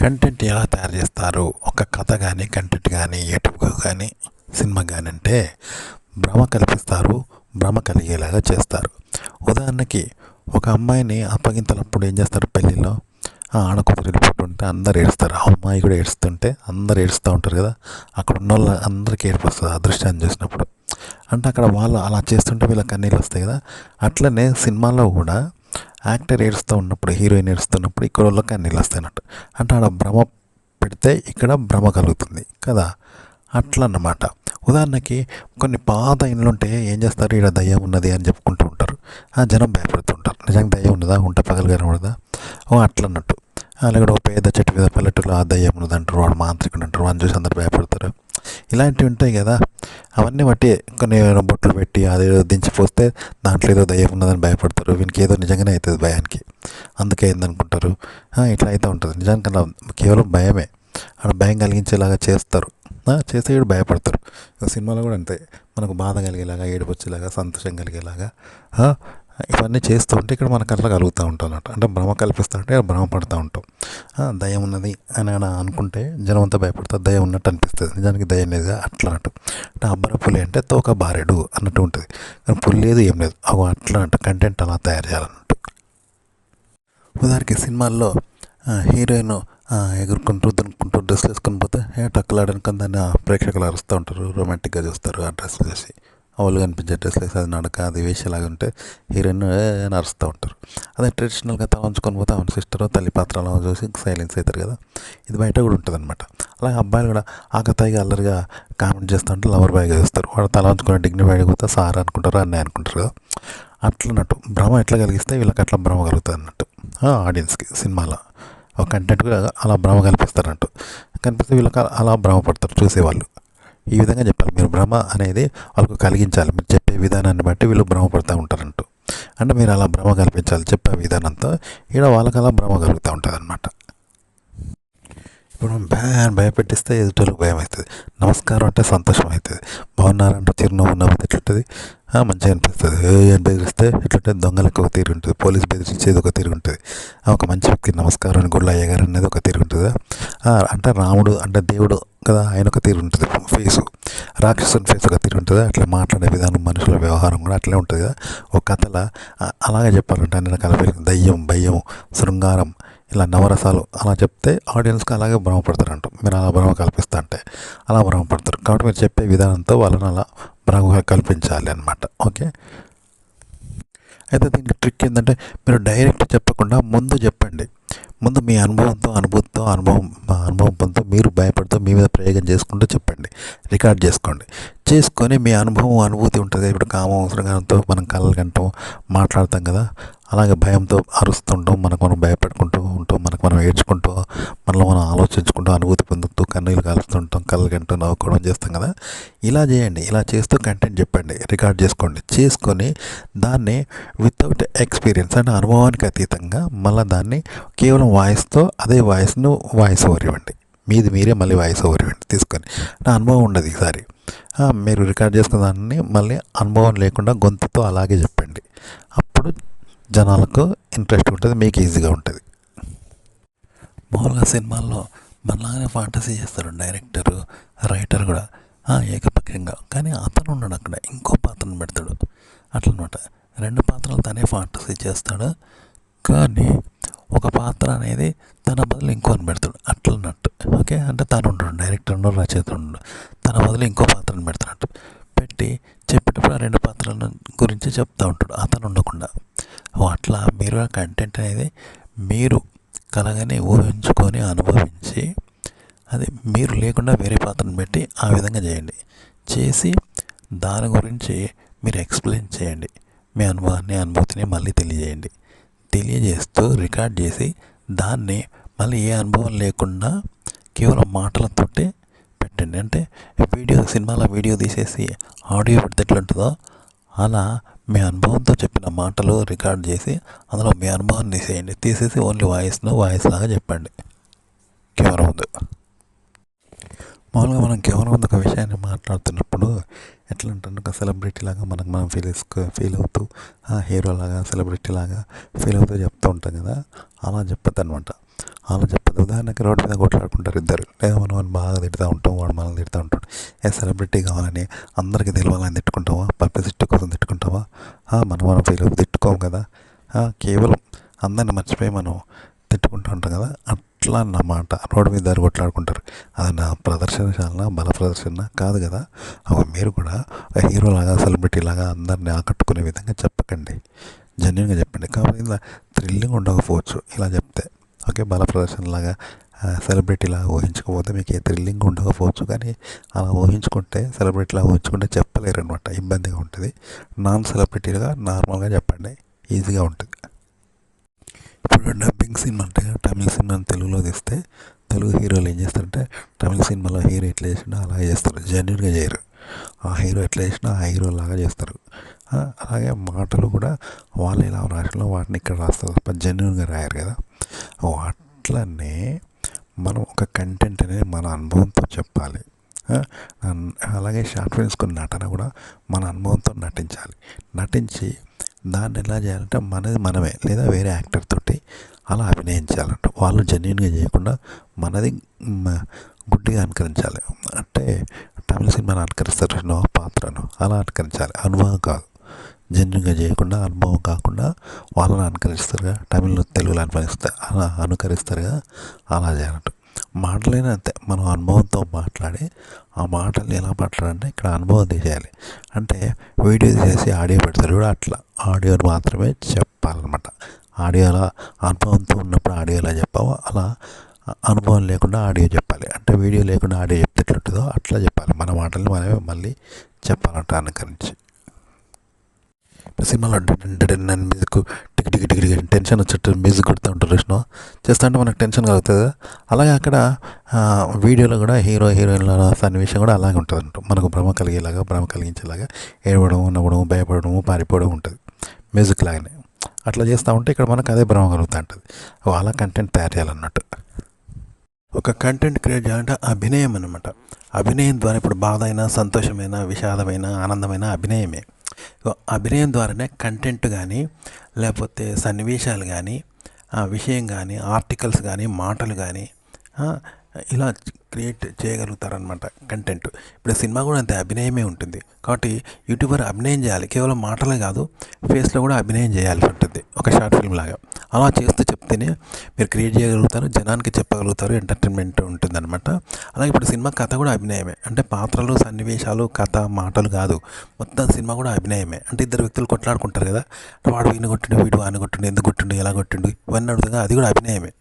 Content ఎలా తయారు చేస్తారు? ఒక కథ కానీ, కంటెంట్ కానీ, యూట్యూబ్ కానీ, సినిమా కానీ అంటే భ్రమ కల్పిస్తారు, భ్రమ కలిగేలాగా చేస్తారు. ఉదాహరణకి ఒక అమ్మాయిని అప్పగింతలప్పుడు ఏం చేస్తారు పెళ్ళిలో? ఆడకూతురు వెళ్ళిపోతుంటే అందరు ఏడుస్తారు. ఆ అమ్మాయి కూడా ఏడుస్తుంటే అందరు ఏడుస్తూ ఉంటారు కదా. అక్కడ ఉన్న వాళ్ళు అందరికీ ఏడుపు వస్తుంది ఆ దృశ్యాన్ని చూసినప్పుడు. అంటే అక్కడ వాళ్ళు అలా చేస్తుంటే వీళ్ళకి కన్నీళ్ళు వస్తాయి కదా. అట్లనే సినిమాలో కూడా యాక్టర్ ఏడుస్తూ ఉన్నప్పుడు, హీరోయిన్ ఏడుస్తున్నప్పుడు ఇక్కడ వాళ్ళకి కన్నీళ్ళు వస్తాయి అన్నట్టు. అంటే ఆడ భ్రమ పెడితే ఇక్కడ భ్రమ కలుగుతుంది కదా. అట్లా అన్నమాట. ఉదాహరణకి కొన్ని పాత ఇండ్లు ఉంటే ఏం చేస్తారు, ఇక్కడ దయ్యం ఉన్నది అని చెప్పుకుంటూ ఉంటారు. జనం భయపడుతుంటారు. నిజంగా దయ్యం ఉన్నదా, ఉంటే పగలు కనబడదా, అట్లా అన్నట్టు. లేకపోతే ఒక పేద చెట్టు మీద పల్లెటూరులో ఆ దయ్యం ఉన్నది అంటారు, వాడు మాంత్రికుడు అంటారు, వాడిని చూసి అందరు భయపడతారు. ఇలాంటివి ఉంటాయి కదా. అవన్నీ బట్టి కొన్ని బొట్లు పెట్టి అది దించిపోస్తే దాంట్లో ఏదో దయ్యం ఉన్నదని భయపడతారు. వీనికి ఏదో నిజంగానే అవుతుంది భయానికి, అందుకే ఏందనుకుంటారు. ఇట్లా అయితే ఉంటుంది. నిజానికన్నా కేవలం భయమే. అక్కడ భయం కలిగించేలాగా చేస్తారు, చేస్తే వీడు భయపడతారు. సినిమాలో కూడా అంతే, మనకు బాధ కలిగేలాగా, ఏడుపు వచ్చేలాగా, సంతోషం కలిగేలాగా ఇవన్నీ చేస్తూ ఉంటే ఇక్కడ మనకు అట్లా కలుగుతూ ఉంటాం అన్నట్టు. అంటే భ్రమ కల్పిస్తూ ఉంటే భ్రమ పడుతూ ఉంటాం. దయ్యం ఉన్నది అని అనుకుంటే జనం అంతా భయపడతారు, దయ్యం ఉన్నట్టు అనిపిస్తుంది, నిజానికి దయ్యం లేదుగా అట్లా అన్నట్టు. అంటే అబ్బర పులి అంటే తోక బారెడు అన్నట్టు ఉంటుంది, కానీ పులి లేదు ఏం లేదు. అట్లా అన్నట్టు కంటెంట్ అలా తయారు చేయాలన్నట్టు. ఉదాహరణకి సినిమాల్లో హీరోయిన్ ఎగురుకుంటూ దునుకుంటూ డ్రెస్లు వేసుకొని పోతే టక్కులాడనుకొని దాన్ని ప్రేక్షకులు అరుస్తూ ఉంటారు, రొమాంటిక్గా చూస్తారు ఆ డ్రెస్ వేసి. వాళ్ళు కనిపించే డ్రెస్లు వేసి అది నడక అది వేసేలాగా ఉంటే హీరోయిన్ అరుస్తూ ఉంటారు. అదే ట్రెడిషనల్గా తల ఉంచుకొని పోతే అవును సిస్టర్ తల్లి పాత్రలో చూసి సైలెన్స్ అవుతారు కదా. ఇది బయట కూడా ఉంటుంది అనమాట. అలాగే అబ్బాయిలు కూడా ఆకతాయిగా అల్లరిగా కామెంట్ చేస్తూ ఉంటే లవర్ బాయ్గా చూస్తారు. వాడు తల ఉంచుకొని డిగ్నిఫైడ్గా పోతే సార్ అనుకుంటారు, అన్నయ్య అనుకుంటారు కదా. అట్లన్నట్టు భ్రమ ఎట్లా కలిగిస్తే వీళ్ళకి అట్లా భ్రమ కలుగుతుంది అన్నట్టు. ఆడియన్స్కి సినిమాలో ఒక కంటెంట్ కూడా అలా భ్రమ కల్పిస్తారు అన్నట్టు. కనిపిస్తే వీళ్ళకి అలా భ్రమపడతారు చూసేవాళ్ళు. ఈ విధంగా చెప్పాలి, మీరు భ్రమ అనేది వాళ్ళకు కలిగించాలి. మీరు చెప్పే విధానాన్ని బట్టి వీళ్ళు భ్రమపడుతూ ఉంటారంటూ. అంటే మీరు అలా భ్రమ కల్పించాలి చెప్పే విధానంతో, ఇక్కడ వాళ్ళకి అలా భ్రమ కలుగుతూ ఉంటుంది అనమాట. ఇప్పుడు భయపెట్టిస్తే ఎదుటోళ్ళకి భయం అవుతుంది. నమస్కారం అంటే సంతోషం అవుతుంది. బాగున్నారంటే చిరునవ్వు నవ్వుతే ఎట్లుంటుంది, మంచిగా అనిపిస్తుంది. అని బెదిరిస్తే ఎట్లుంటుంది, దొంగలకు ఒక తీరు ఉంటుంది, పోలీస్ బెదిరించేది ఒక తీరు ఉంటుంది, ఒక మంచి వ్యక్తి నమస్కారం అని గుళ్ళ అయ్యగారు అనేది ఒక తీరు ఉంటుంది. అంటే రాముడు అంటే దేవుడు కదా, ఆయన ఒక తీరు ఉంటుంది ఫేసు, రాక్షసుని ఫేస్ ఒక తీరు ఉంటుంది. అట్లా మాట్లాడే విధానం, మనుషుల వ్యవహారం కూడా అట్లే ఉంటుంది కదా. ఒక కథల అలాగే చెప్పాలంటే అన్ని రకాల దయ్యం, భయం, శృంగారం, ఇలా నవరసాలు అలా చెప్తే ఆడియన్స్కి అలాగే భ్రమపడతారంట. మీరు అలా భ్రమ కల్పిస్తా అంటే అలా భ్రమపడతారు. కాబట్టి మీరు చెప్పే విధానంతో వాళ్ళని అలా భ్రమ కల్పించాలి అన్నమాట. ఓకే. అయితే దీనికి ట్రిక్ ఏంటంటే, మీరు డైరెక్ట్ చెప్పకుండా ముందు చెప్పండి. ముందు మీ అనుభవంతో, అనుభవం పొందుతూ మీరు భయపడుతూ మీ మీద ప్రయోగం చేసుకుంటూ చెప్పండి. రికార్డ్ చేసుకొని మీ అనుభూతి ఉంటుంది. ఇప్పుడు కామం శృంగారంతో మనం కళ్ళ కంటాం, మాట్లాడతాం కదా, అలాగే భయంతో అరుస్తుంటాం, మనం భయపడుకుంటూ ఉంటాం, మనం ఏడ్చుకుంటూ, మనలో మనం ఆలోచించుకుంటూ, అనుభూతి పొందుతూ, కన్నీళ్ళు కాలుస్తుంటాం, కళ్ళు కంటూ నవ్వుకోవడం చేస్తాం కదా. ఇలా చేయండి. ఇలా చేస్తూ కంటెంట్ చెప్పండి, రికార్డ్ చేసుకొని దాన్ని వితౌట్ ఎక్స్పీరియన్స్ అంటే అనుభవానికి అతీతంగా మళ్ళీ దాన్ని కేవలం వాయిస్తో అదే వాయిస్ను వాయిస్ ఓవర్ ఇవ్వండి. మీరే మళ్ళీ వాయిస్ ఓవర్ ఇవ్వండి తీసుకొని. నా అనుభవం ఉండదు ఈసారి. మీరు రికార్డ్ చేసుకున్న దాన్ని మళ్ళీ అనుభవం లేకుండా గొంతుతో అలాగే చెప్పండి. అప్పుడు జనాలకు ఇంట్రెస్ట్ ఉంటుంది, మీకు ఈజీగా ఉంటుంది. మామూలుగా సినిమాల్లో మనలాగానే ఫాంటసీ చేస్తారు డైరెక్టరు, రైటర్ కూడా ఏకపక్షంగా. కానీ అతను ఉన్నాడు అక్కడ, ఇంకో పాత్రను పెడతాడు. అట్లనమాట, రెండు పాత్రలు తనే ఫాంటసీ చేస్తాడు, కానీ ఒక పాత్ర అనేది తన బదులు ఇంకోని పెడతాడు అట్లన్నట్టు. ఓకే. అంటే తను ఉంటాడు, డైరెక్టర్ ఉన్నాడు, రచయిత ఉన్నాడు, తన బదులు ఇంకో పాత్రను పెడతాడు. పెట్టి చెప్పేటప్పుడు ఆ రెండు పాత్రల గురించి చెప్తూ ఉంటాడు అతను ఉండకుండా. అట్లా మీరు ఆ కంటెంట్ అనేది మీరు కలగానే ఊహించుకొని అనుభవించి, అది మీరు లేకుండా వేరే పాత్రను పెట్టి ఆ విధంగా చేసి దాని గురించి మీరు ఎక్స్ప్లెయిన్ చేయండి. మీ అనుభూతిని మళ్ళీ తెలియజేస్తూ రికార్డ్ చేసి దాన్ని మళ్ళీ ఏ అనుభవం లేకుండా కేవలం మాటలతోటి పెట్టండి. అంటే సినిమాలో వీడియో తీసేసి ఆడియో పెడితే ఎట్లుంటుందో అలా మీ అనుభవంతో చెప్పిన మాటలు రికార్డ్ చేసి అందులో మీ అనుభవాన్ని తీసేసి ఓన్లీ వాయిస్ లాగా చెప్పండి కెమెరా ముందు. మామూలుగా మనం కెమెరా ముందు ఒక విషయాన్ని మాట్లాడుతున్నప్పుడు ఎట్లా ఉంటుంది, ఒక సెలబ్రిటీ లాగా మనం ఫీల్ అవుతూ, హీరో లాగా సెలబ్రిటీ లాగా ఫీల్ అవుతూ చెప్తూ ఉంటాం కదా. అలా చెప్పొద్దు అనమాట. అలా చెప్పదు. ఉదాహరణకి రోడ్డు మీద కొట్లాడుకుంటారు ఇద్దరు, లేదా మనం వాడిని బాగా తిడుతూ ఉంటాం, వాడు మనల్ని తిడుతూ ఉంటాడు. సెలబ్రిటీ కావాలని అందరికీ తెలియాలని తిట్టుకుంటావా? పబ్లిసిటీ కోసం తిట్టుకుంటావా? మనం తిట్టుకోము కదా. కేవలం అందరిని మర్చిపోయి మనం తిట్టుకుంటూ ఉంటాం కదా. అట్లా అన్నమాట రోడ్డు మీద దారి కొట్లాడుకుంటారు. అది నా ప్రదర్శనశాలన, బల ప్రదర్శన కాదు కదా. మీరు కూడా ఒక హీరోలాగా, సెలబ్రిటీ లాగా అందరిని ఆకట్టుకునే విధంగా చెప్పకండి, జెన్యున్గా చెప్పండి. కాబట్టి ఇలా థ్రిల్లింగ్ ఉండకపోవచ్చు ఇలా చెప్తే. ఓకే, బల ప్రదర్శనలాగా సెలబ్రిటీలాగా ఊహించకపోతే మీకు ఏ థ్రిల్లింగ్ ఉండకపోవచ్చు. కానీ అలా ఊహించుకుంటే, సెలబ్రిటీలాగా ఊహించుకుంటే చెప్పలేరు అనమాట, ఇబ్బందిగా ఉంటుంది. నాన్ సెలబ్రిటీగా నార్మల్గా చెప్పండి, ఈజీగా ఉంటుంది. ఇప్పుడు డబ్బింగ్ సినిమా అంటే తమిళ సినిమాని తెలుగులో తీస్తే తెలుగు హీరోలు ఏం చేస్తారంటే తమిళ సినిమాలో హీరో ఎట్లా చేసినా అలాగే చేస్తారు, జెన్యున్గా చేయరు. ఆ హీరో ఎట్లా చేసినా ఆ హీరో లాగా చేస్తారు. అలాగే మాటలు కూడా వాళ్ళు ఎలా రాసినా వాటిని ఇక్కడ రాస్తారు తప్ప జెన్యున్గా రాయరు కదా. అట్లనే మనం ఒక కంటెంట్ అనేది మన అనుభవంతో చెప్పాలి. అలాగే షార్ట్ ఫిల్మ్స్ కొన్ని నటన కూడా మన అనుభవంతో నటించి దాన్ని ఎలా చేయాలంటే మనమే లేదా వేరే యాక్టర్ తోటి అలా అభినయించాలంట. వాళ్ళు జెన్యున్గా చేయకుండా మనది గుడ్డిగా అనుకరించాలి. అంటే తమిళ సినిమాని అనుకరిస్తారు పాత్రను, అలా అనుకరించాలి. అనుభవం కాదు, జెన్యున్గా చేయకుండా అనుభవం కాకుండా వాళ్ళని అనుకరిస్తారుగా, తమిళ్లో తెలుగులో అనుకరిస్తారుగా, అలా చేయాలంట. మాటలైనా అంతే, మనం అనుభవంతో మాట్లాడి ఆ మాటలు ఎలా మాట్లాడాలంటే ఇక్కడ అనుభవం తీసేయాలి. అంటే వీడియో తీసేసి ఆడియో పెడతారు కూడా, అట్లా ఆడియోని మాత్రమే చెప్పాలన్నమాట. ఆడియోలో అనుభవంతో ఉన్నప్పుడు ఆడియో ఎలా చెప్పావో అలా అనుభవం లేకుండా ఆడియో చెప్పాలి. అంటే వీడియో లేకుండా ఆడియో చెప్తే ఎట్లుంటుందో అట్లా చెప్పాలి. మన మాటల్ని మనమే మళ్ళీ చెప్పాలంట అనుకరించి. సినిమాలో music tick tick tick tick tension వచ్చేట్టు మ్యూజిక్ కొడుతూ ఉంటారు విష్ణు చేస్తా అంటే మనకు టెన్షన్ కలుగుతుంది కదా. అలాగే అక్కడ వీడియోలో కూడా హీరో హీరోయిన్ల సన్నివేశం కూడా అలాగే ఉంటుంది అంట. మనకు భ్రమ కలిగించేలాగా ఏడవడం, నవ్వడం, భయపడము, పారిపోవడం ఉంటుంది మ్యూజిక్ లాగానే. అట్లా చేస్తూ ఉంటే ఇక్కడ మనకు అదే భ్రమ కలుగుతూ ఉంటుంది. అలా కంటెంట్ తయారు చేయాలన్నట్టు. ఒక కంటెంట్ క్రియేట్ చేయాలంటే అభినయం అన్నమాట. అభినయం ద్వారా ఇప్పుడు బాధ అయినా, సంతోషమైన, విషాదమైన, ఆనందమైన అభినయమే. అభినయం ద్వారానే కంటెంట్ కానీ, లేకపోతే సన్నివేశాలు కానీ, విషయం కానీ, ఆర్టికల్స్ కానీ, మాటలు కానీ ఇలా క్రియేట్ చేయగలుగుతారనమాట కంటెంట్. ఇప్పుడు సినిమా కూడా అంతే, అభినయమే ఉంటుంది. కాబట్టి యూట్యూబర్ అభినయం చేయాలి, కేవలం మాటలే కాదు, ఫేస్లో కూడా అభినయం చేయాల్సి ఉంటుంది, ఒక షార్ట్ ఫిల్మ్ లాగా. అలా చేస్తూ చెప్తేనే మీరు క్రియేట్ చేయగలుగుతారు, జనానికి చెప్పగలుగుతారు, ఎంటర్టైన్మెంట్ ఉంటుందన్నమాట. అలాగే ఇప్పుడు సినిమా కథ కూడా అభినయమే. అంటే పాత్రలు, సన్నివేశాలు, కథ, మాటలు కాదు, మొత్తం సినిమా కూడా అభినయమే. అంటే ఇద్దరు వ్యక్తులు కొట్లాడుకుంటారు కదా, వాడు వీడిని కొట్టిండు, వీడు వాడిని కొట్టిండు, ఎందుకు కొట్టిండు, ఎలా కొట్టిండు, ఇవన్నీ అడుగుతుంది, అది కూడా అభినయమే.